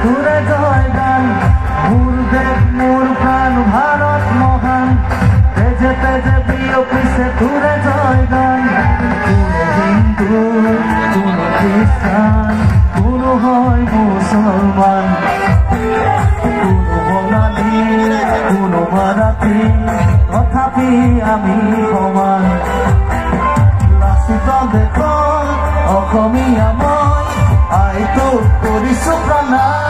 তুরে জয় গান মোর দেশ মোর প্রাণ ভারত মহান তেজে তেজে বিয়পিছে তুরে জয় গান কোন হিন্দু কোন খ্রিস্টান কোন হয় মুসলমান কোন বঙালী কোন মারাঠী তথাপি আমি সমান লাচিত দেশৰ অসমীয়া মই আইতো কৰিছো প্ৰণাম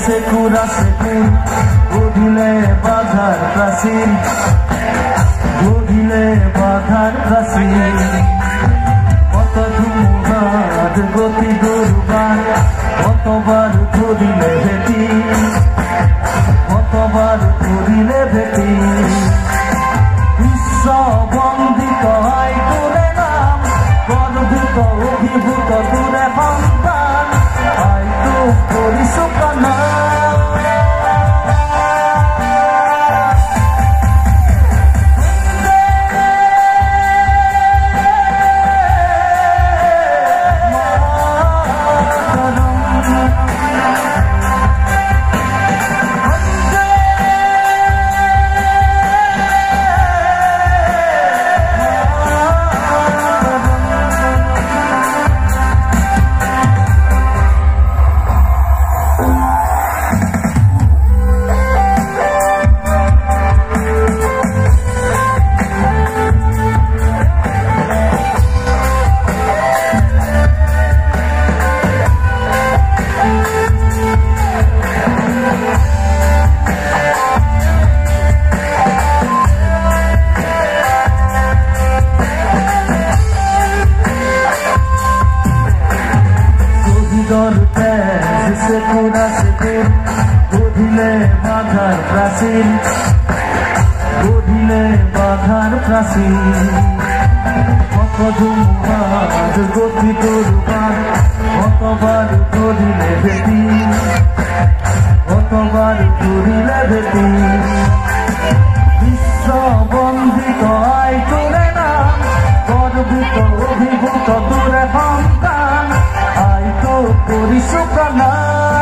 সেকুর গধিলে বাধার প্রাচীন গধিলে বাধার প্রাচীন কত ধুমুহার গতি দুর্বার কতবার ধরিলে ভেটি কতবার ধরিলে ভেটি বিশ্ব বন্দিত হয় তুলে নাম গর্বিত অভিভূত দূরে সন্তান আইতো কৰিছো প্ৰণাম গধিলে বাধার প্রাচীন গধিলে বাধার প্রাচীন কত ধুমুহার গতি দুর্বার কতবার ধরিলে ভেটি কতবার ধরিলে ভেটি বিশ্ব বন্দিত আই তুলে নাম গর্বিত অভিভূত দূরে সন্তান আইতো কৰিছো প্ৰণাম